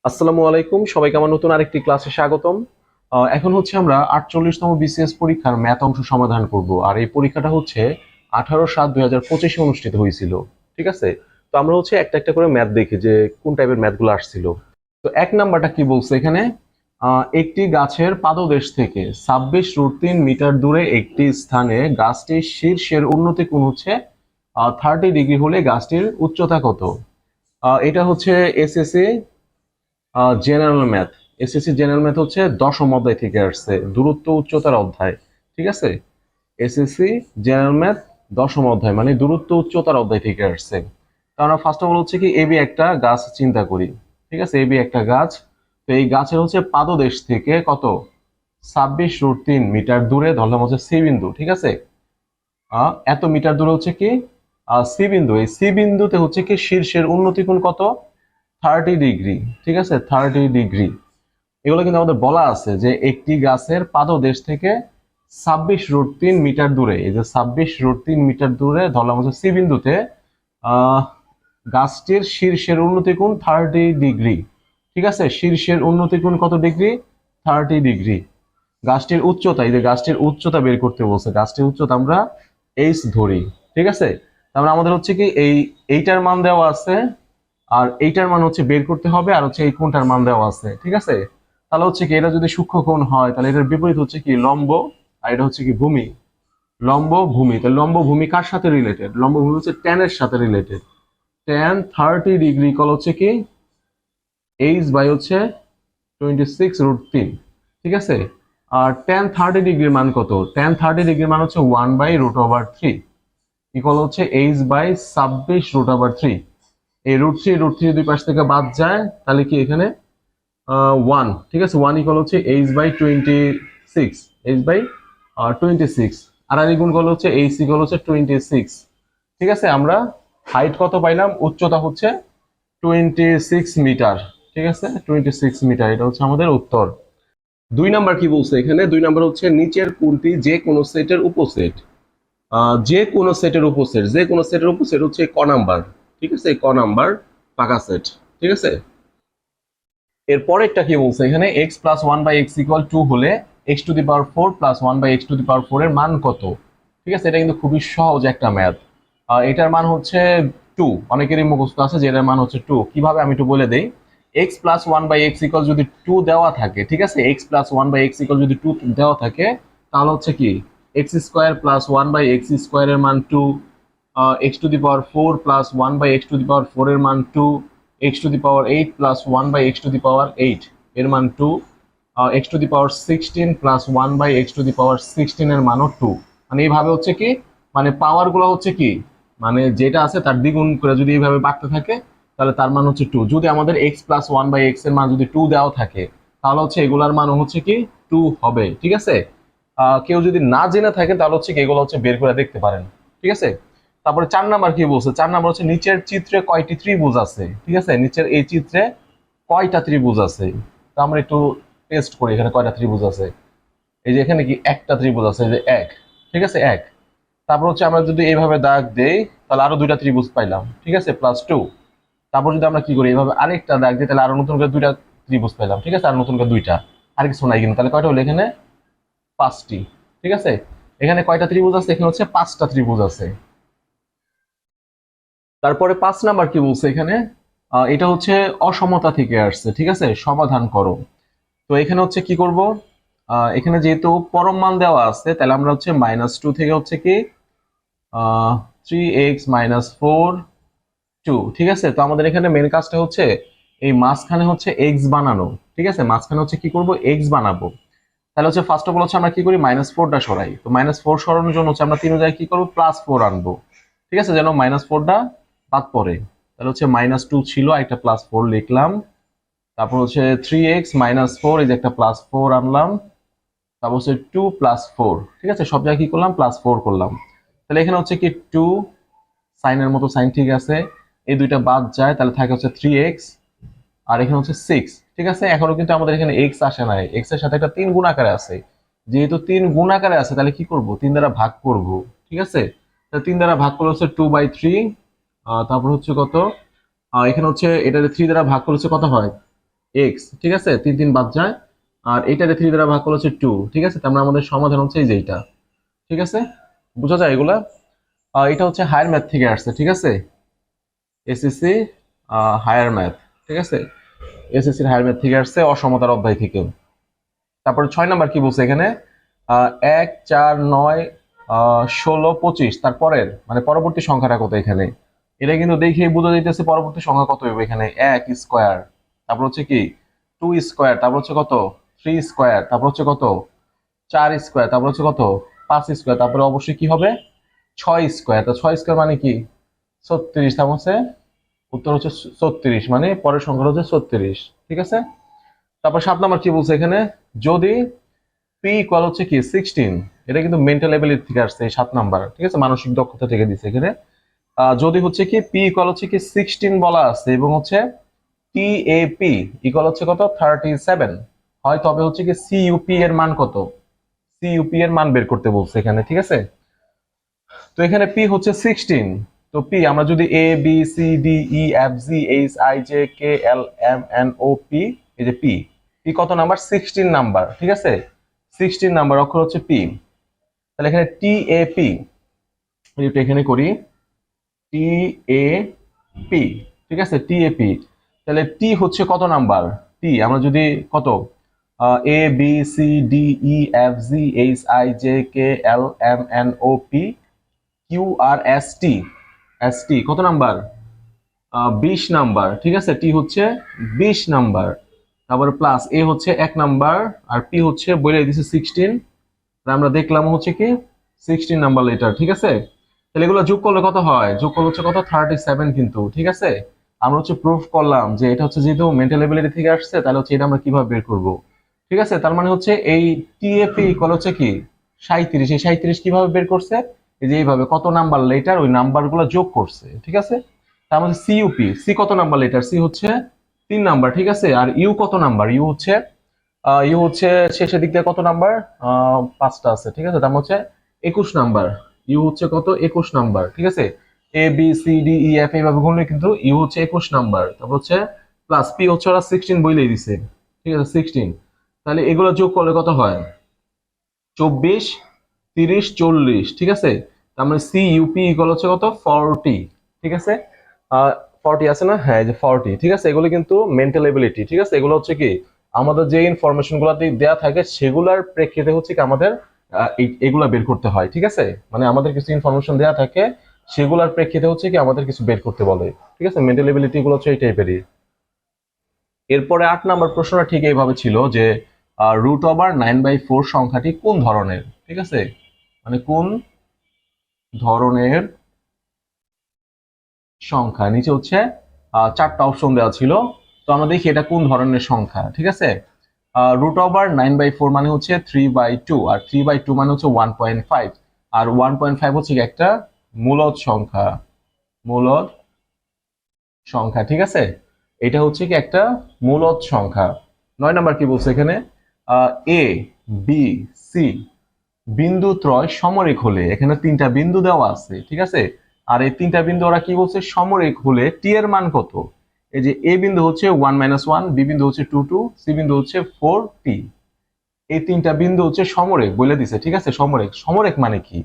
আসসালামু আলাইকুম, সবাইকে আমার নতুন আরেকটি ক্লাসে স্বাগতম। এখন হচ্ছে আমরা 48তম বিসিএস পরীক্ষার ম্যাথ অংশ সমাধান করব। আর এই পরীক্ষাটা হচ্ছে 18/7/2025 অনুষ্ঠিত হয়েছিল। ঠিক আছে, তো আমরা হচ্ছে একটা একটা করে ম্যাথ দেখি যে কোন টাইপের ম্যাথগুলো আসছিল। তো এক নাম্বারটা কি বলছে এখানে, একটি গাছের পাদদেশ থেকে 26√3 মিটার দূরে একটি স্থানে গাছটির শীর্ষের উন্নতি কোণ হচ্ছে 30 ডিগ্রি হলে গাছটির উচ্চতা কত? এটা হচ্ছে SSC general math. SSC general math হচ্ছে 10ম অধ্যায় থেকে আসছে, দূরত্ব উচ্চতার অধ্যায়। ঠিক আছে, এসএসসি জেনারেল ম্যাথ 10ম অধ্যায় মানে দূরত্ব উচ্চতার অধ্যায় থেকে আসছে। তো আমরা ফার্স্ট অফ অল হচ্ছে কি এবি একটা গাছ চিন্তা করি। ঠিক আছে, এবি একটা গাছ। তো এই গাছের হচ্ছে পাদদেশ থেকে কত, 26√3 মিটার দূরে ধরলাম হচ্ছে সি বিন্দু। ঠিক আছে, এত মিটার দূরে হচ্ছে কি সি বিন্দু। এই সি বিন্দুতে হচ্ছে কি শীর্ষের উন্নতি কোণ কত, 30 ডিগ্রি। ঠিক আছে, 30 ডিগ্রি। এগুলো কিন্তু আমাদের বলা আছে যে একটি গাছের পাদদেশ থেকে 26√3 মিটার দূরে, এই যে 26√3 মিটার দূরে ধরলাম হচ্ছে সি বিন্দুতে আহ গাছটির শীর্ষের উন্নতি কোণ 30 ডিগ্রি। ঠিক আছে, শীর্ষের উন্নতি কোণ কত ডিগ্রি, 30 ডিগ্রি। গাছটির উচ্চতা, এই যে গাছটির উচ্চতা বের করতে বলছে, গাছটির উচ্চতা আমরা এইচ ধরি। ঠিক আছে, তারপরে আমাদের হচ্ছে কি এইটার মান দেওয়া আছে, আর এইটার মান হচ্ছে বের করতে হবে, আর হচ্ছে এই কোণটার মান দেওয়া আছে। ঠিক আছে, তাহলে হচ্ছে কি এটা যদি সূক্ষ্ম কোণ হয় তাহলে এটার বিপরীত হচ্ছে কি লম্ব, আর এটা হচ্ছে কি ভূমি। লম্ব ভূমি, তাহলে লম্ব ভূমি কার সাথে রিলেটেড, লম্ব ভূমি হচ্ছে tan এর সাথে রিলেটেড। tan 30 ডিগ্রি ইকুয়াল হচ্ছে কি এইচ বাই হচ্ছে 26√3। ঠিক আছে, আর tan 30 ডিগ্রির মান কত, tan 30 ডিগ্রির মান হচ্ছে 1/√3 ইকুয়াল হচ্ছে এইচ বাই 26√3। এই √3 দুই পাশ থেকে বাদ যায়, তাহলে কি এখানে 1। ঠিক আছে, 1 ইকুয়াল হচ্ছে এইচ বাই 26, এইচ বাই 26। আর গুণ করলে হচ্ছে এইচ ইকুয়াল হচ্ছে 26। ঠিক আছে, আমরা হাইট কত পাইলাম, উচ্চতা হচ্ছে 26 মিটার। ঠিক আছে, 26 মিটার, এটা হচ্ছে আমাদের উত্তর। দুই নাম্বার কি বলছে এখানে, দুই নাম্বার হচ্ছে নিচের কোনটি যে কোনো সেটের উপসেট। যে কোনো সেটের উপসেট, যে কোনো সেটের উপসেট হচ্ছে ক নাম্বার। ঠিক আছে, ক নাম্বার পাকা সেট। ঠিক আছে, এর পরেরটা কি বলছে এখানে, x plus one by x equal to হলে x⁴ প্লাস 1/x⁴ এর মান কত? ঠিক আছে, এটা কিন্তু খুবই সহজ একটা ম্যাথ। এটার মান হচ্ছে 2। অনেকেরই মুখস্থ আছে যে এটার মান হচ্ছে 2। কিভাবে আমি একটু বলে দেই। X plus one by x equal যদি 2 দেওয়া থাকে, ঠিক আছে, x plus one by x equal যদি 2 দেওয়া থাকে, তাহলে হচ্ছে কি x² প্লাস 1/x² এর মান 2, x⁴ প্লাস 1/x⁴ এর মান 2, x⁸ প্লাস 1/x⁸ এর মান 2, x⁻16 প্লাস 1/x⁻16 এর মানও 2। মানে এইভাবে হচ্ছে কি, মানে পাওয়ার গুলো হচ্ছে কি, মানে যেটা আছে তার দ্বিগুণ করে যদি এইভাবে বাড়তে থাকে তাহলে তার মান হচ্ছে 2। যদি আমাদের x প্লাস 1/x এর মান যদি 2 দেওয়া থাকে তাহলে হচ্ছে এগুলার মান হচ্ছে কি 2 হবে। ঠিক আছে, কেউ যদি না জেনে থাকে তাহলে হচ্ছে কি এগুলো হচ্ছে বের করে দেখতে পারেন। ঠিক আছে, তারপরে 4 নাম্বার কি বলছে, 4 নাম্বার হচ্ছে নিচের চিত্রে কয়টি ত্রিভুজ আছে। ঠিক আছে, নিচের এই চিত্রে কয়টা ত্রিভুজ আছে। তো আমরা একটু টেস্ট করি এখানে কয়টা ত্রিভুজ আছে। এই যে এখানে কি একটা ত্রিভুজ আছে, এই যে এক। ঠিক আছে, এক। তারপর হচ্ছে আমরা যদি এইভাবে দাগ দেই তাহলে আরো দুইটা ত্রিভুজ পাইলাম। ঠিক আছে, প্লাস 2। তারপর যদি আমরা কি করি, এইভাবে আরেকটা দাগ দিই তাহলে আরো নতুন করে দুইটা ত্রিভুজ পেলাম। ঠিক আছে, আর নতুন করে দুইটা, আর কিছু নাই কিন্তু, তাহলে কয়টা হলো এখানে 5টি। ঠিক আছে, এখানে কয়টা ত্রিভুজ আছে, এখানে হচ্ছে 5টা ত্রিভুজ আছে। তারপরে 5 নাম্বার কি বলছে এখানে, এটা হচ্ছে অসমতা থেকে আসছে। ঠিক আছে, সমাধান করো। তো এখানে হচ্ছে কি করব, এখানে যেহেতু পরম মান দেওয়া আছে তাহলে আমরা হচ্ছে -2 থেকে হচ্ছে কি 3x - 4 2। ঠিক আছে, তো আমাদের এখানে মেন কাজটা হচ্ছে এই মাঝখানে হচ্ছে x বানানো। ঠিক আছে, মাঝখানে হচ্ছে কি করব, x বানাবো। তাহলে হচ্ছে ফার্স্ট অফ অল হচ্ছে আমরা কি করি, -4টা সরাই। তো -4 সরানোর জন্য হচ্ছে আমরা তিন জায়গায় কি করবো, +4 আনবো। ঠিক আছে, যেন -4টা বাদ পড়ে। তাহলে হচ্ছে -2 ছিল, একটা +4 লিখলাম। তারপর হচ্ছে 3x - 4, এই যে একটা +4 আনলাম। তারপর হচ্ছে 2 + 4। ঠিক আছে, সব জায়গায় কি করলাম, +4 করলাম। তাহলে এখানে হচ্ছে কি 2, সাইনের মতো সাইন ঠিক আছে, এই দুইটা বাদ যায়, তাহলে থাকে হচ্ছে 3x, আর এখানে হচ্ছে 6। ঠিক আছে, এখনো কিন্তু আমাদের এখানে x আসে নাই, x এর সাথে একটা 3 গুণ আকারে আছে। যেহেতু 3 গুণ আকারে আছে তাহলে কি করব, 3 দ্বারা ভাগ করব। ঠিক আছে, তাহলে 3 দ্বারা ভাগ করলে হচ্ছে 2/3। তারপর হচ্ছে কত, এখানে হচ্ছে এটা 3 দ্বারা ভাগ করলে হচ্ছে কত হয়, এক্স, ঠিক আছে, 3 3 বাদ যায়, আর এটাকে 3 দ্বারা ভাগ করলে হচ্ছে 2, ঠিক আছে। তার মানে আমাদের সমাধান হচ্ছে এই যে এইটা, ঠিক আছে, বোঝা যায় এগুলা। এটা হচ্ছে হায়ার ম্যাথ থেকে আসছে, ঠিক আছে, এসএসসি হায়ার ম্যাথ, ঠিক আছে, এসএসসির হায়ার ম্যাথ থেকে আসছে, অসমতার অধ্যায় থেকে। তারপরে 6 নাম্বার কি বলছে এখানে, 1 4 9 16 25, তারপরের মানে পরবর্তী সংখ্যাটা কত এখানে, এটা কিন্তু দেখেই বোঝা যাইতেছে পরবর্তী সংখ্যা কত হবে এখানে। 1 স্কোয়ার, তারপর হচ্ছে কি 2 স্কোয়ার, তারপর হচ্ছে কত 3 স্কোয়ার, তারপর হচ্ছে কত 4 স্কোয়ার, তারপর হচ্ছে কত 5 স্কোয়ার, তারপরে অবশ্যই কি হবে 6 স্কোয়ার। তো 6 স্কোয়ার মানে কি 36, তারপর হচ্ছে উত্তর হচ্ছে 36, মানে পরের সংখ্যা হচ্ছে 36, ঠিক আছে। তারপর 7 নাম্বার কি বলছে এখানে, যদি পি ইকুয়াল হচ্ছে কি 16, এটা কিন্তু মেন্টাল এবিলিটি থেকে আসছে এই 7 নাম্বার, ঠিক আছে, মানসিক দক্ষতা থেকে দিচ্ছে এখানে। যদি হচ্ছে কি পি ইকুয়াল হচ্ছে কি 16 বলা আছে এবং হচ্ছে টি এ পি ইকুয়াল হচ্ছে কত 37 হয়, তবে হচ্ছে কি সিইউপি এর মান কত, সিইউপি এর মান বের করতে বলছে এখানে, ঠিক আছে। তো এখানে পি হচ্ছে 16, তো পি আমরা যদি A B C D E F G H I J K L M N O P, এই যে পি, পি কত নাম্বার 16 নাম্বার, ঠিক আছে, 16 নাম্বার অক্ষর হচ্ছে পি। তাহলে এখানে টি এ পি, এখানে করি টি এ পি, ঠিক আছে, টি এ পি। তাহলে টি হচ্ছে কত নাম্বার, টি আমরা যদি কত A B C D E F G H I J K L M N O P Q R S T, S T কত নাম্বার 20 নাম্বার, ঠিক আছে, টি হচ্ছে 20 নাম্বার। তারপরে প্লাস এ হচ্ছে 1 নাম্বার, আর পি হচ্ছে বলে দিছে 16, আমরা দেখলাম হচ্ছে কি 16 নাম্বার লেটার, ঠিক আছে। তাহলে এগুলো যোগ করলে কত হয়, যোগ করলে হচ্ছে কত 37 কিন্তু, ঠিক আছে। আমরা হচ্ছে প্রুফ করলাম যে এটা হচ্ছে যেহেতু মেন্টাল এবিলিটি থেকে আসছে, তাহলে হচ্ছে এটা আমরা কিভাবে বের করব, ঠিক আছে। তার মানে হচ্ছে এই টিএপি ইকুয়াল হচ্ছে কি 37, এই 37 কিভাবে বের করছে, এই যে এইভাবে কত নাম্বার লেটার ওই নাম্বারগুলো যোগ করছে, ঠিক আছে। তার মধ্যে সিইউপি, সি কত নাম্বার লেটার, সি হচ্ছে 3 নাম্বার, ঠিক আছে। আর ইউ কত নাম্বার, ইউ হচ্ছে শেষের দিক দিয়ে কত নাম্বার 5টা আছে, ঠিক আছে, তার মানে হচ্ছে 21 নাম্বার। ইউ হচ্ছে কত 21 নাম্বার, ঠিক আছে। A B C D E F এইভাবে গুনলে কিন্তু ইউ হচ্ছে 21 নাম্বার, তারপর হচ্ছে প্লাস পি হচ্ছে ওরা 16 বইলেই দিছে, ঠিক আছে 16। তাহলে এগুলো যোগ করলে কত হয় 24 30 40, ঠিক আছে। তার মানে সি ইউপি ইকুয়াল হচ্ছে কত 40, ঠিক আছে। 40 আছে না, হ্যাঁ এই যে 40, ঠিক আছে। এগুলো কিন্তু মেন্টাল এবিলিটি, ঠিক আছে, এগুলো হচ্ছে কি আমাদের যে ইনফরমেশন গুলো দেওয়া থাকে সেগুলোর প্রেক্ষিতে হচ্ছে কি আমাদের এগুলা বের করতে হয়, ঠিক আছে। মানে আমাদের কিছু ইনফরমেশন দেওয়া থাকে সেগুলোর প্রেক্ষিতে হচ্ছে কি আমাদের কিছু বের করতে বলে, ঠিক আছে। মেন্টাল এবিলিটি গুলো হচ্ছে এই টাইপেরই। এরপরে 8 নাম্বার প্রশ্নটা ঠিক এইভাবে ছিল যে √9/4 সংখ্যাটি কোন ধরনের, ঠিক আছে, মানে কোন ধরনের সংখ্যা, নিচে হচ্ছে 4টা অপশন দেওয়া ছিল। তো আমরা দেখি এটা কোন ধরনের সংখ্যা, ঠিক আছে। √9/4 মানে হচ্ছে 3/2, আর 3/2 মানে হচ্ছে 1.5, আর 1.5 হচ্ছে একটা মূলদ সংখ্যা, মূলদ সংখ্যা, ঠিক আছে। এটা হচ্ছে কি একটা মূলদ সংখ্যা। 9 নাম্বার কি বলছে এখানে, এ বি সি বিন্দু ত্রয় সমরেখ হলে, এখানে 3টা বিন্দু দেওয়া আছে, ঠিক আছে। আর এই 3টা বিন্দু ওরা কি বলছে সমরেখ হলে টি এর মান কত, এই যে এ বিন্দু হচ্ছে 1 - 1, বি বিন্দু হচ্ছে 2 2, সি বিন্দু হচ্ছে 4 টি। এই 3টা বিন্দু হচ্ছে সমরেখ বলে দিছে, ঠিক আছে। সমরেখ, সমরেখ মানে কি,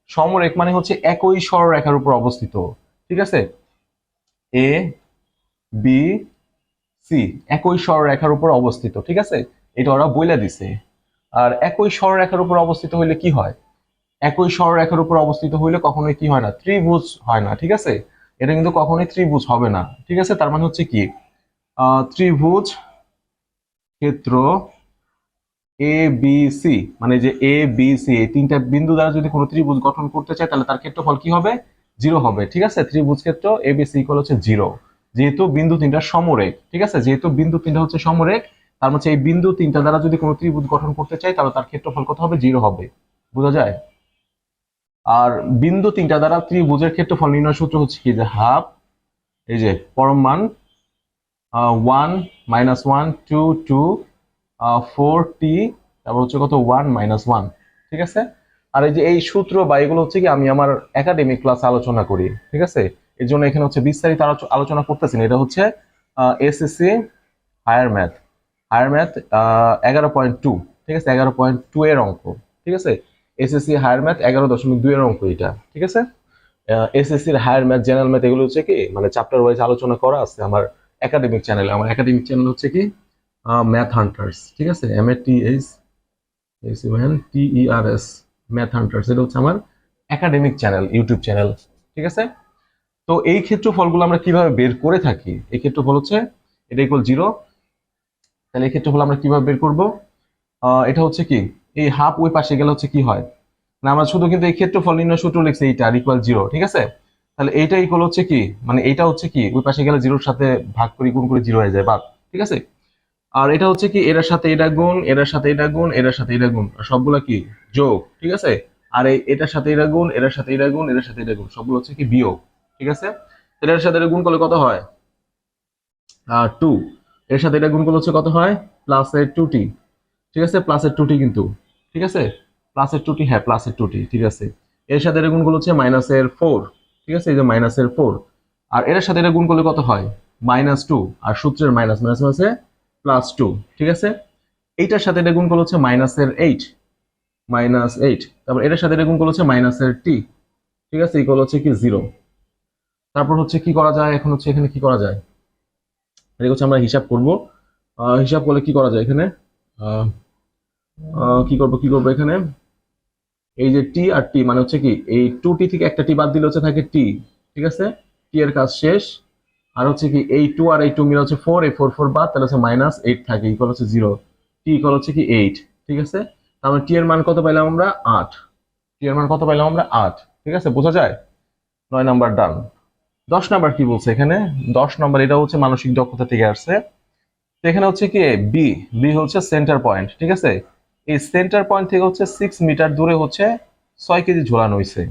সমরেখ মানে হচ্ছে একই সরলরেখার উপর অবস্থিত, ঠিক আছে। এ বি সি একই সরলরেখার উপর অবস্থিত, ঠিক আছে, এটা ওরা বলে দিছে। আর একই সরলরেখার উপর অবস্থিত হইলে কি হয়, একই সরলরেখার উপর অবস্থিত হইলে কখনোই কি হয় না ত্রিভুজ হয় না, ঠিক আছে। এটা কিন্তু কখনোই ত্রিভুজ হবে না, ঠিক আছে। তার মানে হচ্ছে কি ত্রিভুজ ক্ষেত্র এ বি সি, মানে যে এ বি সি এই 3টা বিন্দু দ্বারা যদি কোনো ত্রিভুজ গঠন করতে চায় তাহলে তার ক্ষেত্রফল কি হবে 0 হবে, ঠিক আছে। ত্রিভুজ ক্ষেত্র এ বি সি ইকুয়াল হচ্ছে 0, যেহেতু বিন্দু 3টা সমরেখ, ঠিক আছে, যেহেতু বিন্দু 3টা হচ্ছে সমরেখ, তার মানে এই বিন্দু 3টা দ্বারা যদি কোনো ত্রিভুজ গঠন করতে চায় তাহলে তার ক্ষেত্রফল কত হবে 0 হবে, বোঝা যায়। আর বিন্দু 3টা দ্বারা ত্রিভুজের ক্ষেত্রফল নির্ণয় সূত্র হচ্ছে কি যে হাফ, এই যে পরম মান 1 - 1 2 2 4t, তারপর হচ্ছে কত 1 - 1, ঠিক আছে। আর এই যে এই সূত্র বা এগুলো হচ্ছে কি আমি আমার একাডেমিক ক্লাসে আলোচনা করি, ঠিক আছে। এর জন্য এখানে হচ্ছে বিস্তারিত আলোচনা করতেছি না, এটা হচ্ছে SSC higher math. Higher math 11.2, ঠিক আছে, 11.2 এর অঙ্ক, ঠিক আছে। এসএসসি হায়ার ম্যাথ 11.2 এর অঙ্ক এটা, ঠিক আছে। এসএসসির হায়ার ম্যাথ, জেনারেল ম্যাথ এগুলো হচ্ছে কি মানে চ্যাপ্টার ওয়াইজ আলোচনা করা আছে আমার একাডেমিক চ্যানেলে। আমার একাডেমিক চ্যানেল হচ্ছে কি ম্যাথ হান্টার্স, ঠিক আছে, MATHTERS, ম্যাথ হান্টার্স, এটা হচ্ছে আমার একাডেমিক চ্যানেল, ইউটিউব চ্যানেল, ঠিক আছে। তো এই ক্ষেত্রফলগুলো আমরা কিভাবে বের করে থাকি, এই ক্ষেত্রফল হচ্ছে এটা ইকুয়াল 0, তাহলে এই ক্ষেত্রফল আমরা কিভাবে বের করব, এটা হচ্ছে কি এই হাফ ওই পাশে গেলে হচ্ছে কি হয় না, আমরা শুধু কিন্তু এই ক্ষেত্রফল নির্ণয় সূত্র লিখছি এইটা আর ইকুয়াল 0, ঠিক আছে। তাহলে এইটা ইকুয়াল হচ্ছে কি মানে এইটা হচ্ছে কি ওই পাশে গেলে 0-র সাথে ভাগ করি, গুণ করে 0 হয়ে যায় বাদ, ঠিক আছে। আর এটা হচ্ছে কি এটার সাথে এটা গুণ, এটার সাথে এটা গুণ, এটার সাথে এটা গুণ, আর সবগুলো কি যোগ, ঠিক আছে। আর এই এটার সাথে এটা গুণ, এটার সাথে এটা গুণ, এটার সাথে এটা গুণ, সবগুলো হচ্ছে কি বিয়োগ, ঠিক আছে। এটার সাথে এটা গুণ করলে কত হয় 2, এর সাথে এটা গুণ করলে হচ্ছে কত হয় প্লাসের 2t, ঠিক আছে, প্লাসের 2t কিন্তু, ঠিক আছে, প্লাসের 2t, হ্যাঁ প্লাসের 2t, ঠিক আছে। এর সাথে এটা গুণ করলে হচ্ছে মাইনাসের 4, ঠিক আছে, এই যে মাইনাসের 4। আর এর সাথে এটা গুণ করলে কত হয় -2, আর সূত্রের মাইনাস মাইনাস আছে +2, ঠিক আছে। এইটার সাথে এটা গুণ করলে হচ্ছে -8, তারপর এটার সাথে এটা গুণ করলে হচ্ছে মাইনাসের t, ঠিক আছে, ইকুয়াল হচ্ছে কি 0। তারপর হচ্ছে কি করা যায়, এখন হচ্ছে এখানে কি করা যায়, এটা হচ্ছে আমরা হিসাব করব। হিসাব করলে কি করা যায় এখানে, আহ, কি করব এখানে, এই যে টি আর টি মানে হচ্ছে কি এই 2t থেকে একটা টি বাদ দিলে হচ্ছে থাকে টি, ঠিক আছে, টি এর কাজ শেষ। আর হচ্ছে কি এই 2 আর এই 2 মিলে হচ্ছে 4, এই 4 বাদ, তাহলে হচ্ছে -8 থাকে, ইকুয়াল হচ্ছে 0, টি ইকুয়াল হচ্ছে কি 8, ঠিক আছে। তাহলে টি এর মান কত পাইলাম আমরা 8, টি এর মান কত পাইলাম আমরা 8, ঠিক আছে, বোঝা যায়। 9 নাম্বার ডান। 10 নাম্বার কি বলছে এখানে, 10 নাম্বার এটা হচ্ছে মানসিক দক্ষতা থেকে আসছে। তো এখানে হচ্ছে কি বি, বি হচ্ছে সেন্টার পয়েন্ট, ঠিক আছে। এই সেন্টার পয়েন্ট থেকে হচ্ছে 6 মিটার দূরে হচ্ছে 6 কেজি ঝোলানো হয়েছে,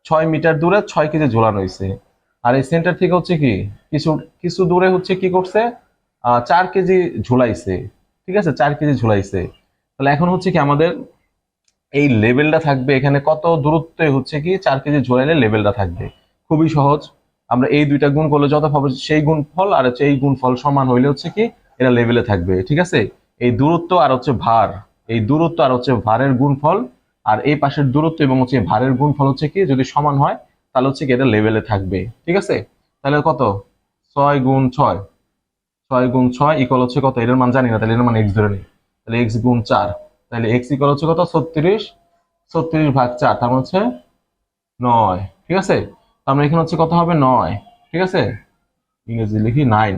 6 মিটার দূরে 6 কেজি ঝোলানো হয়েছে। আর এই সেন্টার থেকে হচ্ছে কি কিছু কিছু দূরে হচ্ছে কি করছে 4 কেজি ঝুলাইছে, ঠিক আছে, 4 কেজি ঝুলাইছে। তাহলে এখন হচ্ছে কি আমাদের এই লেভেলটা থাকবে এখানে কত দূরত্বে হচ্ছে কি 4 কেজি ঝোলাইলে লেভেলটা থাকবে, খুবই সহজ। আমরা এই দুইটা গুণ করলে যত হবে সেই গুণফল আর হচ্ছে এই গুণফল সমান হইলে হচ্ছে কি এটা লেভেলে থাকবে, ঠিক আছে। এই দূরত্ব আর হচ্ছে ভার, এই দূরত্ব আর হচ্ছে ভারের গুণফল, আর এই পাশের দূরত্ব এবং হচ্ছে ভারের গুণফল হচ্ছে কি যদি সমান হয় তাহলে হচ্ছে কি এটা লেভেলে থাকবে, ঠিক আছে। তাহলে কত 6 গুণ 6, 6 গুণ 6 ইকুয়াল হচ্ছে কত, এটার মান জানি না, তাহলে এটার মান x ধরে নিই, তাহলে x গুণ 4, তাহলে x ইকুয়াল হচ্ছে কত 36, 36/4, তার মানে হচ্ছে 9, ঠিক আছে। তার মানে এখানে হচ্ছে কত হবে 9, ঠিক আছে, ইংরেজি লিখি 9,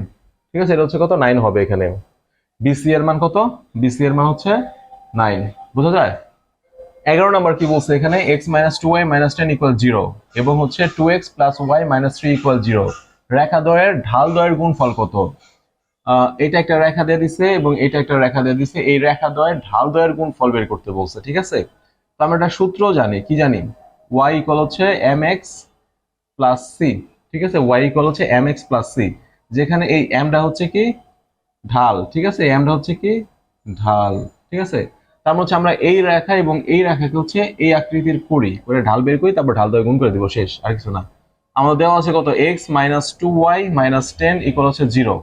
ঠিক আছে, এটা হচ্ছে কত 9 হবে এখানে। বিসি এর মান কত, বিসি এর মান হচ্ছে 9, বোঝা যায়। 11 নাম্বার কি বলছে এখানে, x - 2y - 10 = 0 এবং হচ্ছে 2x + y - 3 = 0, রেখা দ্বয়ের ঢাল দ্বয়ের গুণফল কত। এটা একটা রেখা দিয়ে দিছে এবং এটা একটা রেখা দিয়ে দিছে, এই রেখা দ্বয়ের ঢাল দ্বয়ের গুণফল বের করতে বলছে, ঠিক আছে। তো আমরা একটা সূত্র জানি, কি জানি, y = হচ্ছে mx + c, ঠিক আছে, y = হচ্ছে mx + c, যেখানে এই mটা হচ্ছে কি ঢাল, ঠিক আছে, mটা হচ্ছে কি ঢাল, ঠিক আছে। তার মানে হচ্ছে আমরা এই রেখা এবং এই রেখাকে হচ্ছে এই আকৃতির করি, করে ঢাল বের করি, তারপর ঢাল দ্বয় গুণ করে দিব, শেষ, আর কিছু না। আমাদের দেওয়া আছে কত x - 2y - 10 = হচ্ছে 0,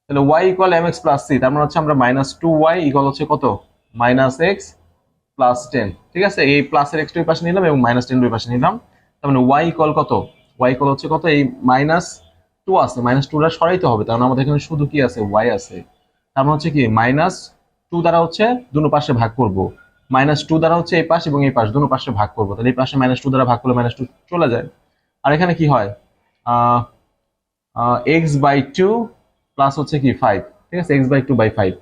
তাহলে y = mx + c, তার মানে হচ্ছে আমরা -2y = হচ্ছে কত -x + 10, ঠিক আছে, এই প্লাসের x দুই পাশে নিলাম এবং -10 দুই পাশে নিলাম। তার মানে y = কত, y = হচ্ছে কত, এই -2 আছে, -2টা সরাইতে হবে, কারণ আমাদের এখানে শুধু কি আছে y আছে। তার মানে হচ্ছে কি -2 দ্বারা হচ্ছে দুটো পাশে ভাগ করব, -2 দ্বারা হচ্ছে এই পাশ এবং এই পাশ দুটো পাশে ভাগ করব, তাহলে এই পাশে -2 দ্বারা ভাগ করলে -2 চলে যায়। আর এখানে কি হয় x/2 প্লাস হচ্ছে কি 5, ঠিক আছে, x/2/5।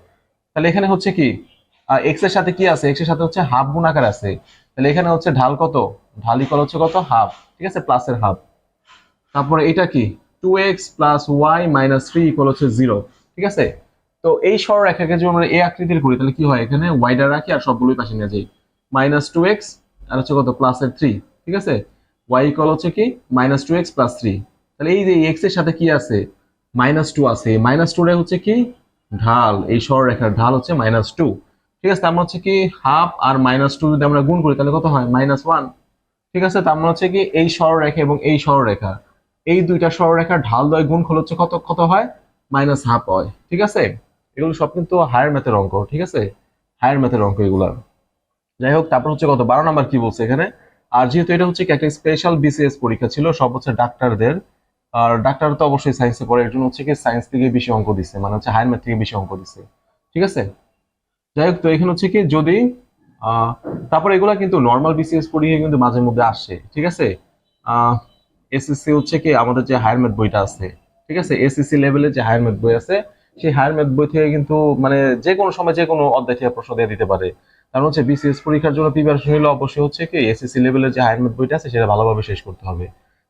তাহলে এখানে হচ্ছে কি x এর সাথে কি আছে, x এর সাথে হচ্ছে হাফ গুণাকার আছে, তাহলে এখানে হচ্ছে ঢাল কত, ঢাল ইকুয়াল হচ্ছে কত হাফ, ঠিক আছে, প্লাসের হাফ। তারপরে এটা কি 2x + y - 3 = হচ্ছে 0, ঠিক আছে। তো এই সরলরেখাকে যদি আমরা এই আকৃতির করি তাহলে কি হয়, এখানে y টা রাখি আর সবগুলোই পাশে নিয়ে যাই, -2x আর হচ্ছে কত প্লাসের 3, ঠিক আছে, y = হচ্ছে কি -2x + 3। তাহলে এই যে x এর সাথে কি আছে -2 আছে, -2 রে হচ্ছে কি ঢাল, এই সরলরেখার ঢাল হচ্ছে -2, ঠিক আছে। তার মানে হচ্ছে কি হাফ আর -2 যদি আমরা গুণ করি তাহলে কত হয় -1, ঠিক আছে। তার মানে হচ্ছে কি এই সরলরেখা এবং এই সরলরেখা, এই দুইটা সরলরেখার ঢাল দ্বয় গুণফল হচ্ছে কত কত হয় -1/2 হয়, ঠিক আছে। এগুলো সব কিন্তু হায়ার ম্যাথের অঙ্ক, ঠিক আছে, হায়ার ম্যাথের অঙ্ক এগুলা। যাই হোক, তারপর হচ্ছে কত 12 নাম্বার কি বলছে এখানে। আর যেহেতু এটা হচ্ছে কি একটা স্পেশাল বিসিএস পরীক্ষা ছিল, সব হচ্ছে ডাক্তারদের, আর ডাক্তার তো অবশ্যই সায়েন্সে পড়ে, এর জন্য হচ্ছে কি সায়েন্স থেকে বেশি অঙ্ক দিছে, মানে হচ্ছে হায়ার ম্যাথ থেকে বেশি অঙ্ক দিছে, ঠিক আছে। যাই হোক, তো এখানে হচ্ছে কি যদি আহ তারপর এগুলা কিন্তু নর্মাল বিসিএস পরীক্ষা কিন্তু মাঝে মধ্যে আসে, ঠিক আছে। আহ এসএসসি হচ্ছে কি আমাদের যে হায়ার ম্যাথ বইটা আছে, ঠিক আছে, এসএসসি লেভেলের যে হায়ার ম্যাথ বই আছে, সেই হায়ার ম্যাথ বই থেকে কিন্তু মানে যে কোনো সময় যে কোনো অধ্যায় থেকে প্রশ্ন দিয়ে দিতে পারে। কারণ হচ্ছে বিসিএস পরীক্ষার জন্য প্রিপারেশন হলে অবশ্যই হচ্ছে কি এসএসসি লেভেলের যে হায়ার ম্যাথ বইটা আছে সেটা ভালোভাবে শেষ করতে হবে,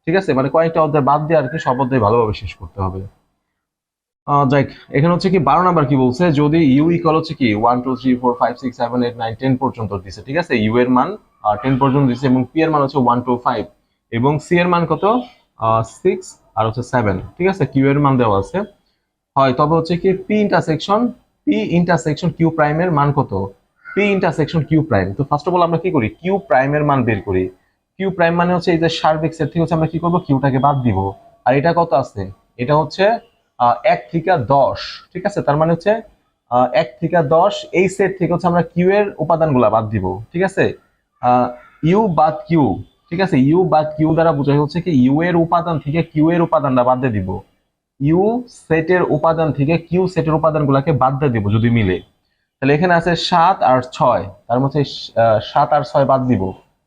ঠিক আছে, মানে কয়েকটা অধ্যায় বাদ দিয়ে আর কি সব অধ্যায় ভালোভাবে শেষ করতে হবে। যাই, এখানে হচ্ছে কি 12 নাম্বার কি বলছে, যদি ইউ ইকুয়াল হচ্ছে কি 1 2 3 4 5 6 7 8 9 10 পর্যন্ত দিছে, ঠিক আছে, ইউ এর মান 10 পর্যন্ত দিছে, এবং পি এর মান হচ্ছে 1 2 5, এবং সি এর মান কত 6, আর হচ্ছে 7, ঠিক আছে, কিউ এর মান দেওয়া আছে। হয় তবে হচ্ছে কি পি ইন্টারসেকশন কিউ প্রাইমের মান কত, পি ইন্টারসেকশন কিউ প্রাইম। তো ফার্স্ট অফ অল আমরা কি করি, কিউ প্রাইমের মান বের করি। কিউ প্রাইম মানে হচ্ছে এই যে সার্বিক সেট থেকে হচ্ছে আমরা কি করবো, কিউটাকে বাদ দিব। আর এটা কত আছে, এটা হচ্ছে 1 থেকে 10, ঠিক আছে, তার মানে হচ্ছে 1 থেকে 10, এই সেট থেকে হচ্ছে আমরা কিউ এর উপাদানগুলা বাদ দিব, ঠিক আছে। ইউ বাদ কিউ, ঠিক আছে, ইউ বাদ কিউ দ্বারা বোঝায় হচ্ছে কি ইউ এর উপাদান থেকে কিউ এর উপাদানটা বাদ দিয়ে দিব। ইউ সেটের উপাদান থেকে কিউ সেটের উপাদানগুলোকে বাদ দিয়ে দিব যদি মিলে। তাহলে এখানে আছে 7 আর 6, তার মধ্যে 7 আর 6 বাদ দিব,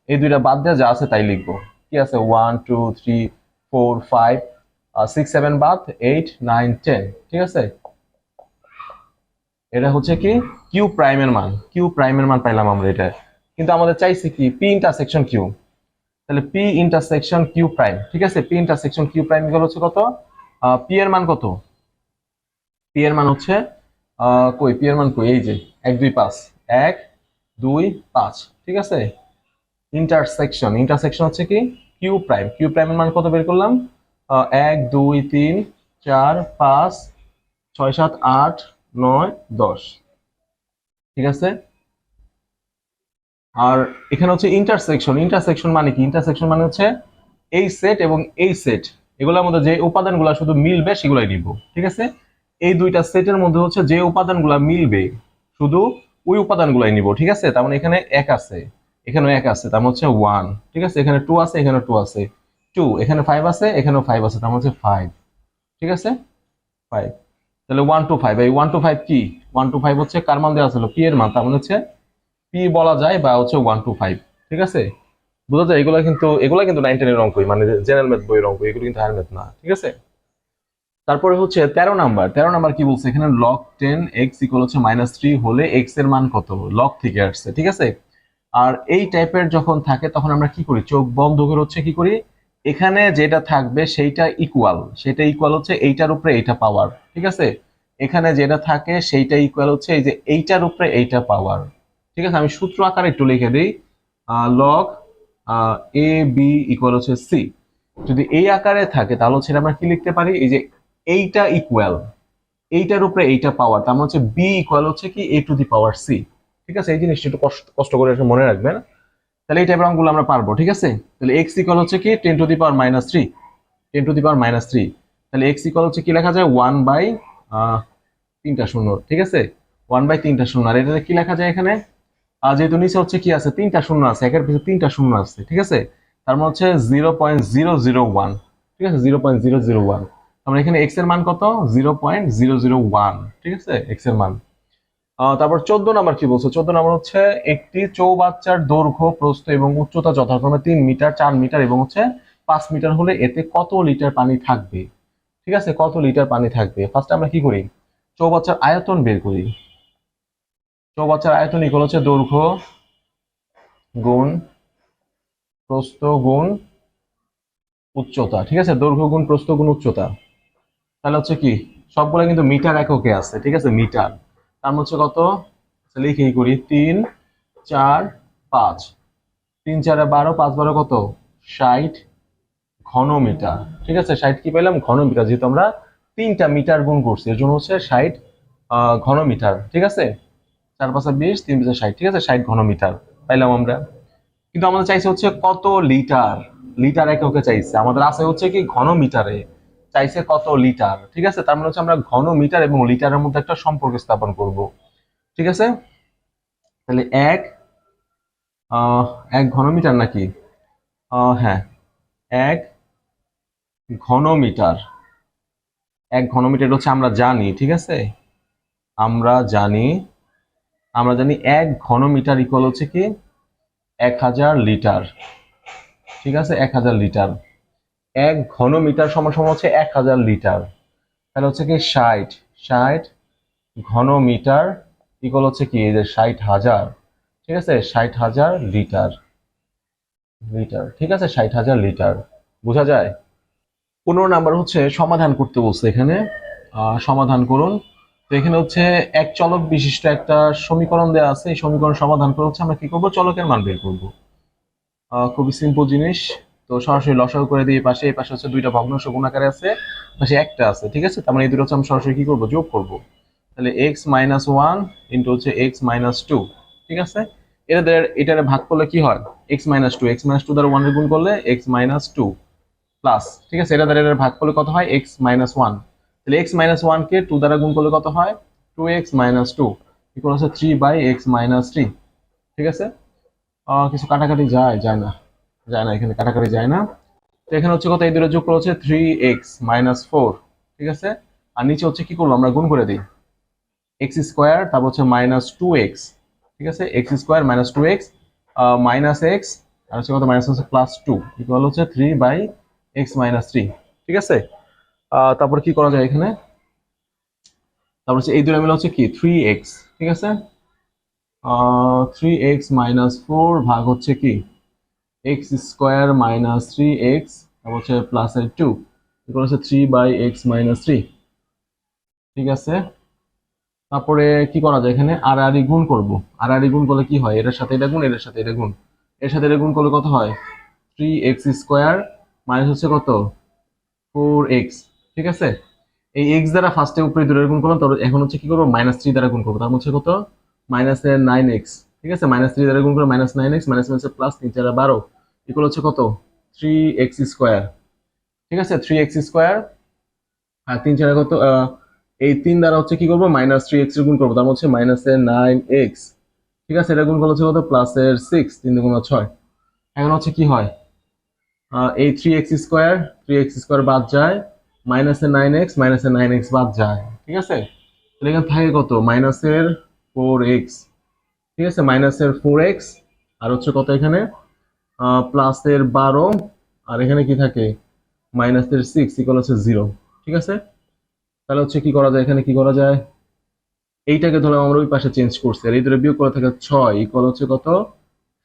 এই দুইটা বাদ দিয়ে যা আছে তাই লিখবো। কি আছে 1 2 3 4 5 6 7 বাদ 8 9 10, ঠিক আছে। এটা হচ্ছে কি কিউ প্রাইমের মান, কিউ প্রাইমের মান পাইলাম আমরা এটা। কিন্তু আমাদের চাইছে কি পি ইন্টারসেকশন কিউ। তাহলে পি ইন্টারসেকশন কিউ প্রাইম, ঠিক আছে, পি ইন্টারসেকশন কিউ প্রাইম হচ্ছে কত, পি এর মান কত, পি এর মান হচ্ছে কই পি এর মান কই, এই যে 1 2 5, 1 2 5, ঠিক আছে। ইন্টারসেকশন হচ্ছে কি কিউ প্রাইম, কিউ প্রাইমের মান কত বের করলাম, 1 2 3 4 5 6 7 8 9 10, ঠিক আছে। আর এখানে হচ্ছে ইন্টারসেকশন মানে কি, ইন্টারসেকশন মানে হচ্ছে এই সেট এবং এই সেট, এগুলোর মধ্যে যে উপাদানগুলো শুধু মিলবে সেগুলাই নিব, ঠিক আছে। এই দুইটা সেটের মধ্যে হচ্ছে যে উপাদানগুলো মিলবে শুধু ওই উপাদানগুলাই নিব, ঠিক আছে। তার মানে এখানে 1 আছে, এখানেও 1 আছে, তার মানে হচ্ছে 1, ঠিক আছে, এখানে 2 আছে, এখানে 2 আছে 2, এখানে 5 আছে, এখানেও 5 আছে, তার মানে হচ্ছে 5, ঠিক আছে 5। তাহলে 1 2 5, এই 1 2 5 কি, 1 2 5 হচ্ছে কার মান দেওয়া ছিল, পি এর মান, তার মানে হচ্ছে পি বলা যায়, বা হচ্ছে 1 2 5, ঠিক আছে। বোঝা যায় এগুলা কিন্তু 9 10 এর অঙ্কই, মানে জেনারেল ম্যাথ বইয়ের অঙ্ক, এগুলো কিন্তু হায়ার ম্যাথ না, ঠিক আছে। তারপরে হচ্ছে 13 নাম্বার কি বলছে এখানে, log 10 x হচ্ছে -3 হলে x এর মান কত, লগ থেকে আসছে, ঠিক আছে। আর এই টাইপের যখন থাকে তখন আমরা কি করি, চোখ বন্ধ করে হচ্ছে কি করি, এখানে যেটা থাকবে সেটা ইকুয়াল হচ্ছে এইটার উপরে এইটা পাওয়ার, ঠিক আছে। এখানে যেটা থাকে সেইটা ইকুয়াল হচ্ছে এই যে এইটার উপরে এইটা পাওয়ার, ঠিক আছে। আমি সূত্র আকারে একটু লিখে দিই, লগ এ বি ইকুয়াল হচ্ছে সি। যদি এই আকারে থাকে তাহলে হচ্ছে আমরা কি লিখতে পারি, এই যে এইটা ইকুয়াল এইটার উপরে এইটা পাওয়ার, তার মানে হচ্ছে বি ইকুয়াল হচ্ছে কি এ টু দি পাওয়ার সি, ঠিক আছে। এই জিনিসটা একটু কষ্ট কষ্ট করে একটু মনে রাখবেন, তাহলে এই টাইপের অঙ্কগুলো আমরা পারবো, ঠিক আছে। তাহলে এক্স ইকুয়াল হচ্ছে কি 10 to the power -3, 10 to the পাওয়ার -3, তাহলে এক্স ইকুয়াল হচ্ছে কি লেখা যায় 1/3 ঠিক আছে, 1/3। আর এটা কি লেখা যায় এখানে, যেহেতু নিচে হচ্ছে কি আছে 3টা শূন্য আছে, একের পিছনে 3টা শূন্য আছে, ঠিক আছে, তার মানে হচ্ছে 0.001, ঠিক আছে, 0.001। আমরা এখানে এক্স এর মান কত, 0.001, ঠিক আছে, এক্স এর মান। তারপর 14 নাম্বার কি বলছো, 14 নাম্বার হচ্ছে একটি চৌবাচ্চার দৈর্ঘ্য প্রস্থ এবং উচ্চতা যথাক্রমে 3 মিটার 4 মিটার এবং হচ্ছে 5 মিটার হলে এতে কত লিটার পানি থাকবে, ঠিক আছে, কত লিটার পানি থাকবে। ফার্স্ট আমরা কি করি, চৌবাচ্চার আয়তন বের করি। চৌবাচ্চার আয়তন ইকুয়াল হচ্ছে দৈর্ঘ্য গুণ প্রস্থ গুণ উচ্চতা, ঠিক আছে, দৈর্ঘ্য গুণ প্রস্থ গুণ উচ্চতা। তাহলে হচ্ছে কি সবগুলো কিন্তু মিটার এককে আছে, ঠিক আছে, মিটার। তার হচ্ছে কত, লিখে করি 3 4 5, 3 4 12, 5 12 কত 60 ঘনমিটার, ঠিক আছে। 60 কি পেলাম, ঘনমিটার, যেহেতু আমরা 3টা মিটার গুণ করছি এর জন্য হচ্ছে 60 ঘনমিটার, ঠিক আছে। 4 5 20, 3 5 60, ঠিক আছে, 60 ঘনমিটার পাইলাম আমরা। কিন্তু আমাদের চাইছে হচ্ছে কত লিটার, লিটার এককে চাইছে, আমাদের আছে হচ্ছে কি ঘনমিটারে। চাইছে কত লিটার, ঠিক আছে। তার মানে হচ্ছে আমরা ঘন মিটার এবং লিটারের মধ্যে একটা সম্পর্ক স্থাপন করব, ঠিক আছে। তাহলে এক ঘন মিটার নাকি, হ্যাঁ, এক ঘন মিটার, এক ঘন মিটার হচ্ছে আমরা জানি, ঠিক আছে। আমরা জানি আমরা জানি এক ঘন মিটার ইকুয়াল হচ্ছে কি 1000 লিটার, ঠিক আছে। 1000 লিটার, এক ঘন মিটার সমান সমান হচ্ছে 1000 লিটার। তাহলে হচ্ছে কি 60 ঘন মিটার ইকুয়াল হচ্ছে কি এই যে 60,000, ঠিক আছে। 60,000 লিটার, ঠিক আছে। 60,000 লিটার বোঝা যায়। 15 নাম্বার হচ্ছে সমাধান করতে বলছে এখানে, সমাধান করুন। তো এখানে হচ্ছে এক চলক বিশিষ্ট একটা সমীকরণ দেওয়া আছে, এই সমীকরণ সমাধান করে হচ্ছে আমরা কি করব, চলকের মান বের করব। খুবই সিম্পল জিনিস। তো সরাসরি লসাগু করে দিই, এই পাশে হচ্ছে দুইটা ভগ্নাংশ গুণাকারে আছে, পাশে একটা আছে, ঠিক আছে। তার মানে এই দুটো হচ্ছে আমরা সরাসরি কি করব, যোগ করব। তাহলে x-1 ইন্টু হচ্ছে x-2, ঠিক আছে। এটারে ভাগ করলে কি হয়, x-2 দ্বারা 1 এর গুণ করলে x-2 প্লাস, ঠিক আছে। এটা দ্বারা এটার ভাগ করলে কত হয়, x-1। তাহলে x-1 কে 2 দ্বারা গুণ করলে কত হয়, 2x-2 ইকুয়াল হচ্ছে 3/x-3, ঠিক আছে। কিছু কাটাকাটি যায় না, এখানে কাটাকাটি যায় না। তো এখানে হচ্ছে কত, এই দুটো যোগ করলে হচ্ছে 3x-4, ঠিক আছে। আর নিচে হচ্ছে কি করলো, আমরা গুণ করে দিই, এক্স স্কোয়ার, তারপর হচ্ছে -2x, ঠিক আছে। X square -2x minus x, আর হচ্ছে কত, মাইনাস হচ্ছে +2 ইকুয়াল হচ্ছে 3/x-3, ঠিক আছে। তারপর কি করা যায় এখানে, তারপর হচ্ছে এই দুটো মিলে হচ্ছে কি 3x, ঠিক আছে। 3x-4 ভাগ হচ্ছে কি এক্স স্কোয়ার -3x, তারপর হচ্ছে +2 ইকুয়াল হচ্ছে 3/x-3, ঠিক আছে। তারপরে কি করা যায়, এখানে আর আর গুণ করব। আর আর গুণ করলে কি হয়, এটার সাথে এটা গুণ, এটার সাথে এটা গুণ, এর সাথে এটা গুণ করলে কত হয়, 3x² মাইনাস হচ্ছে কত 4x, ঠিক আছে। এই x দ্বারা ফার্স্টে উপরে দুটো গুণ করলাম, তারপর এখন হচ্ছে কি করবো, -3 দ্বারা গুণ করবো, তার হচ্ছে কত -9x, ঠিক আছে। -3 দ্বারা গুণ করে -9x, মাইনাস মাইনাসে প্লাস, 3×4=12 ইকুয়াল হচ্ছে কত 3x², ঠিক আছে। 3x² আর 3×4 কত, এই 3 দ্বারা হচ্ছে কি করবো, -3x এর গুণ করবো, তার হচ্ছে -9x, ঠিক আছে। এটা গুণ করলে হচ্ছে কত +6, 3 × 6। এখন হচ্ছে কি হয়, এই 3x² বাদ যায়, -9x, -9x বাদ যায়, ঠিক আছে। তাহলে এখানে থাকে কত, -4x, ঠিক আছে। -4x আর হচ্ছে কত এখানে +12, আর এখানে কি থাকে -6 ইকুয়াল হচ্ছে 0, ঠিক আছে। তাহলে হচ্ছে কি করা যায়, এখানে কি করা যায়, এইটাকে ধরলাম আমরা ওই পাশে চেঞ্জ করছি, আর এই ধরে বিয়োগ করে থাকে 6 ইকুয়াল হচ্ছে কত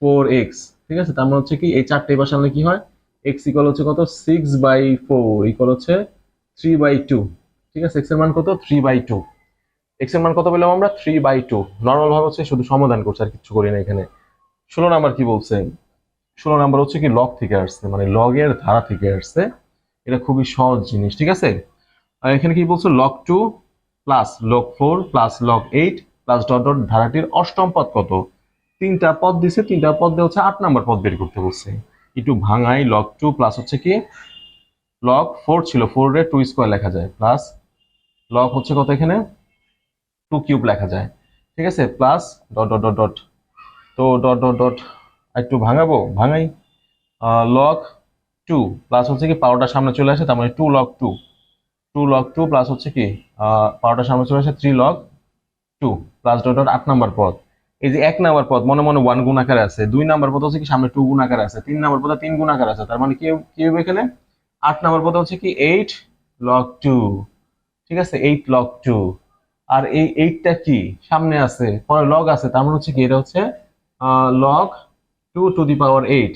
4x, ঠিক আছে। তার মানে হচ্ছে কি এই চারটে পাশে আনলে কি হয়, x ইকুয়াল হচ্ছে কত 6/4 ইকুয়াল হচ্ছে 3/2, ঠিক আছে। x এর মান কত 3/2, x এর মান কত পেলাম আমরা 3/2। নর্মাল ভাবে হচ্ছে শুধু সমাধান করছে, আর কিছু করি না এখানে। 16 নাম্বার কি বলছে, 16 নাম্বার হচ্ছে কি লগ থেকে আসছে, মানে লগের ধারা থেকে আসছে। এটা খুবই সহজ জিনিস, ঠিক আছে। আর এখানে কি বলছো, log2 plus log4 plus log8 plus dot dot ধারাটির অষ্টম পদ কত। তিনটা পদ দিছে, তিনটা পদ দিয়ে হচ্ছে 8 নাম্বার পদ বের করতে বলছে। একটু ভাঙাই, log2 প্লাস হচ্ছে কি log4 ছিল, 4 এর 2 স্কোয়ার লেখা যায়, প্লাস log হচ্ছে কত এখানে 2 কিউব লেখা যায়, ঠিক আছে। Plus dot dot dot dot, তো ডট ডট ডট একটু ভাঙাবো, ভাঙাই। log2 প্লাস হচ্ছে কি পাওয়ারটা সামনে চলে আসে, তার মানে 2 log 2, 2 log 2 প্লাস হচ্ছে কি পাওয়ারটা সামনে চলে আসে 3 log 2 plus dot dot 8 number পদ। এই যে 1 নাম্বার পদ মনে মনে 1 গুণ আকারে আছে, 2 নাম্বার পদ হচ্ছে কি সামনে 2 গুণ আকারে আছে, 3 নাম্বার পদে 3 গুণ আকারে আছে, তার মানে কি কি হবে এখানে 8 নাম্বার পদ হচ্ছে কি 8 log 2, ঠিক আছে। 8 log 2, আর এই 8টা কি সামনে আছে, পরে লগ আছে, তার মানে হচ্ছে কি এটা হচ্ছে log 2 to the power 8।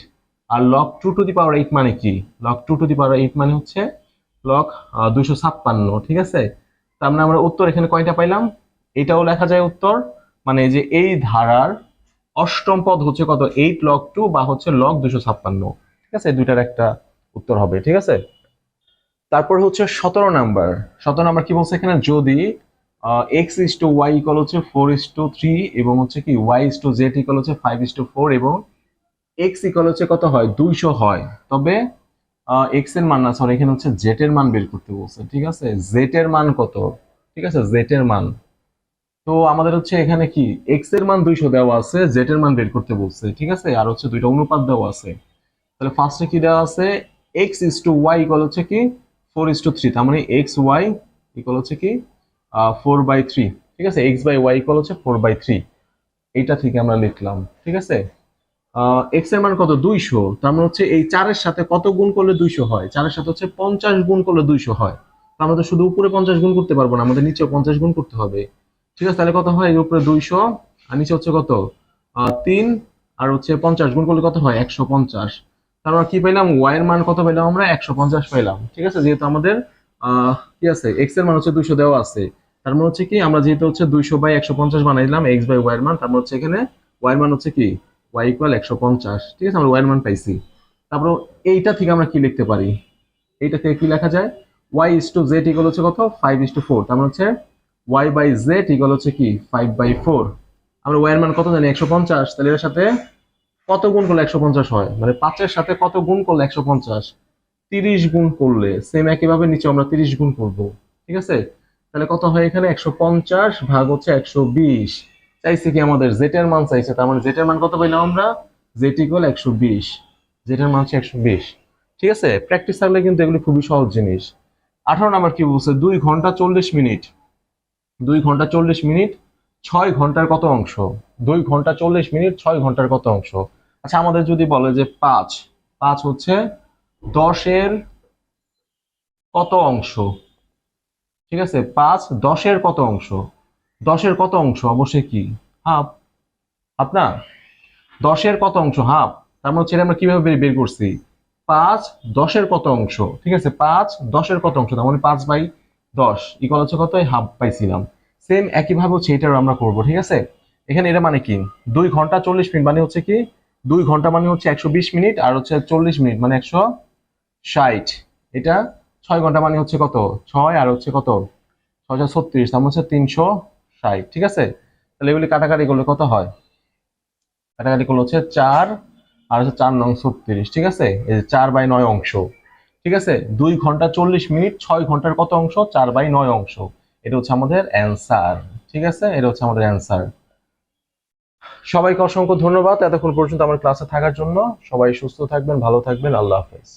R log 2 to the power 8 মানে কি, log 2 to the power 8 মানে হচ্ছে লগ 256, ঠিক আছে। তার মানে আমরা উত্তর এখানে কয়টা পাইলাম, এটাও লেখা যায় উত্তর, মানে যে এই ধারার অষ্টম পদ হচ্ছে কত 8 log 2 বা হচ্ছে লগ 256, ঠিক আছে। দুইটার একটা উত্তর হবে, ঠিক আছে। তারপর হচ্ছে 17 নাম্বার, 17 নাম্বার কি বলছে এখানে, যদি x/y ইকুয়াল হচ্ছে 4:3 এবং হচ্ছে কি y/z ইকুয়াল হচ্ছে 5:4 এবং x ইকুয়াল হচ্ছে কত হয় 200 হয়, তবে এক্স এর মান না, সরি, এখানে হচ্ছে জেড এর মান বের করতে বলছে। ঠিক আছে, জেড এর মান কত? ঠিক আছে, জেড এর মান তো আমাদের হচ্ছে এখানে কি এক্স এর মান 200 দেওয়া আছে, জেড এর মান বের করতে বলছে। ঠিক আছে, আর হচ্ছে দুইটা অনুপাত দেওয়া আছে। তাহলে ফার্স্টে কি দেওয়া আছে? X is to Y equal হচ্ছে কি 4:3। তার মানে এক্স ওয়াই ইকুয়াল হচ্ছে কি 4/3। ঠিক আছে, এক্স বাই ওয়াই ইকুয়াল হচ্ছে 4/3। এইটা থেকে আমরা লিখলাম। ঠিক আছে, এক্স এর মান কত? 200। তার মানে হচ্ছে এই 4-এর সাথে কত গুণ করলে 200 হয়? 4-এর সাথে হচ্ছে 50 গুণ করলে 200 হয়। তো আমরা তো শুধু উপরে 50 গুণ করতে পারবো না, আমাদের নিচেও 50 গুণ করতে হবে। ঠিক আছে, তাহলে কত হয়? এই উপরে 200 আর নিচে হচ্ছে কত? 3, আর হচ্ছে 50 গুণ করলে কত হয়? 150। তারপর কি পেলাম? ওয়াই এর মান কত পেলাম আমরা? 150 পেলাম। ঠিক আছে, যেহেতু আমাদের কি আছে, এক্স এর মান হচ্ছে 200 দেওয়া আছে, তার মানে হচ্ছে কি আমরা যেহেতু হচ্ছে 200/150 বানাইলাম এক্স বাই ওয়াই এর মান, তার মানে হচ্ছে এখানে ওয়াই এর মান হচ্ছে কি ওয়াই ইকুয়াল 150। ঠিক আছে, আমরা ওয়াই এর মান পাইছি। তারপর এইটা থেকে আমরা কি লিখতে পারি? এইটা থেকে কি লেখা যায়? Y is to Z equal হচ্ছে কত? 5:4। তার মানে হচ্ছে ওয়াই বাই জেড ইকুয়াল হচ্ছে কি 5/4। আমরা ওয়াই এর মান কত জানি? 150। তাহলে এর সাথে কত গুণ করলে 150 হয়? মানে 5-এর সাথে কত গুণ করলে 150? 30 গুণ করলে। সেম একইভাবে নিচে আমরা 30 গুণ করব। ঠিক আছে, তাহলে কত হয় এখানে? 150 ভাগ হচ্ছে 120। চাইছে কি আমাদের? জেড এর মান চাইছে। তার মানে জেড এর মান কত পেলাম আমরা? Z equal 120। জেড এর মান হচ্ছে 120। ঠিক আছে, প্র্যাকটিস থাকলে কিন্তু এগুলো খুবই সহজ জিনিস। 18 নাম্বার কি বলছে? 2 ঘন্টা 40 মিনিট। 2 ঘন্টা 40 মিনিট 6 ঘন্টার কত অংশ? 2 ঘন্টা 40 মিনিট 6 ঘন্টার কত অংশ? আচ্ছা, আমাদের যদি বলে যে 5, 5 হচ্ছে 10-এর কত অংশ? ঠিক আছে, 5 10-এর কত অংশ? 10-এর কত অংশ? অবশ্যই কি হাফ। হাফ না? 10-এর কত অংশ? হাফ। তার মানে হচ্ছে এটা আমরা কিভাবে বের বের করছি? 5 10-এর কত অংশ? ঠিক আছে, 5 10-এর কত অংশ? তার মানে 5/10 ইকুয়াল হচ্ছে কত? হাফ পাইছিলাম। সেম একইভাবে হচ্ছে এটাও আমরা করব। ঠিক আছে, এখানে এটা মানে কি 2 ঘন্টা 40 মিনিট মানে হচ্ছে কি 2 ঘন্টা মানে হচ্ছে 120 মিনিট, আর হচ্ছে 40 মিনিট মানে 160। এটা 6 ঘন্টা মানে হচ্ছে কত? 6 আর হচ্ছে কত? 636, তার মানে হচ্ছে 360। ঠিক আছে, তাহলে এগুলি কাটাকাটি করলে কত হয়? কাটাকাটি করলে হচ্ছে 4 আর হচ্ছে 4 নং 36। ঠিক আছে, এই যে 4/9 অংশ। ঠিক আছে, 2 ঘন্টা 40 মিনিট 6 ঘন্টার কত অংশ? 4/9 অংশ। এটা হচ্ছে আমাদের অ্যান্সার। ঠিক আছে, এটা হচ্ছে আমাদের অ্যান্সার। সবাইকে অসংখ্য ধন্যবাদ এতক্ষণ পর্যন্ত আমার ক্লাসে থাকার জন্য। সবাই সুস্থ থাকবেন, ভালো থাকবেন। আল্লাহ হাফেজ।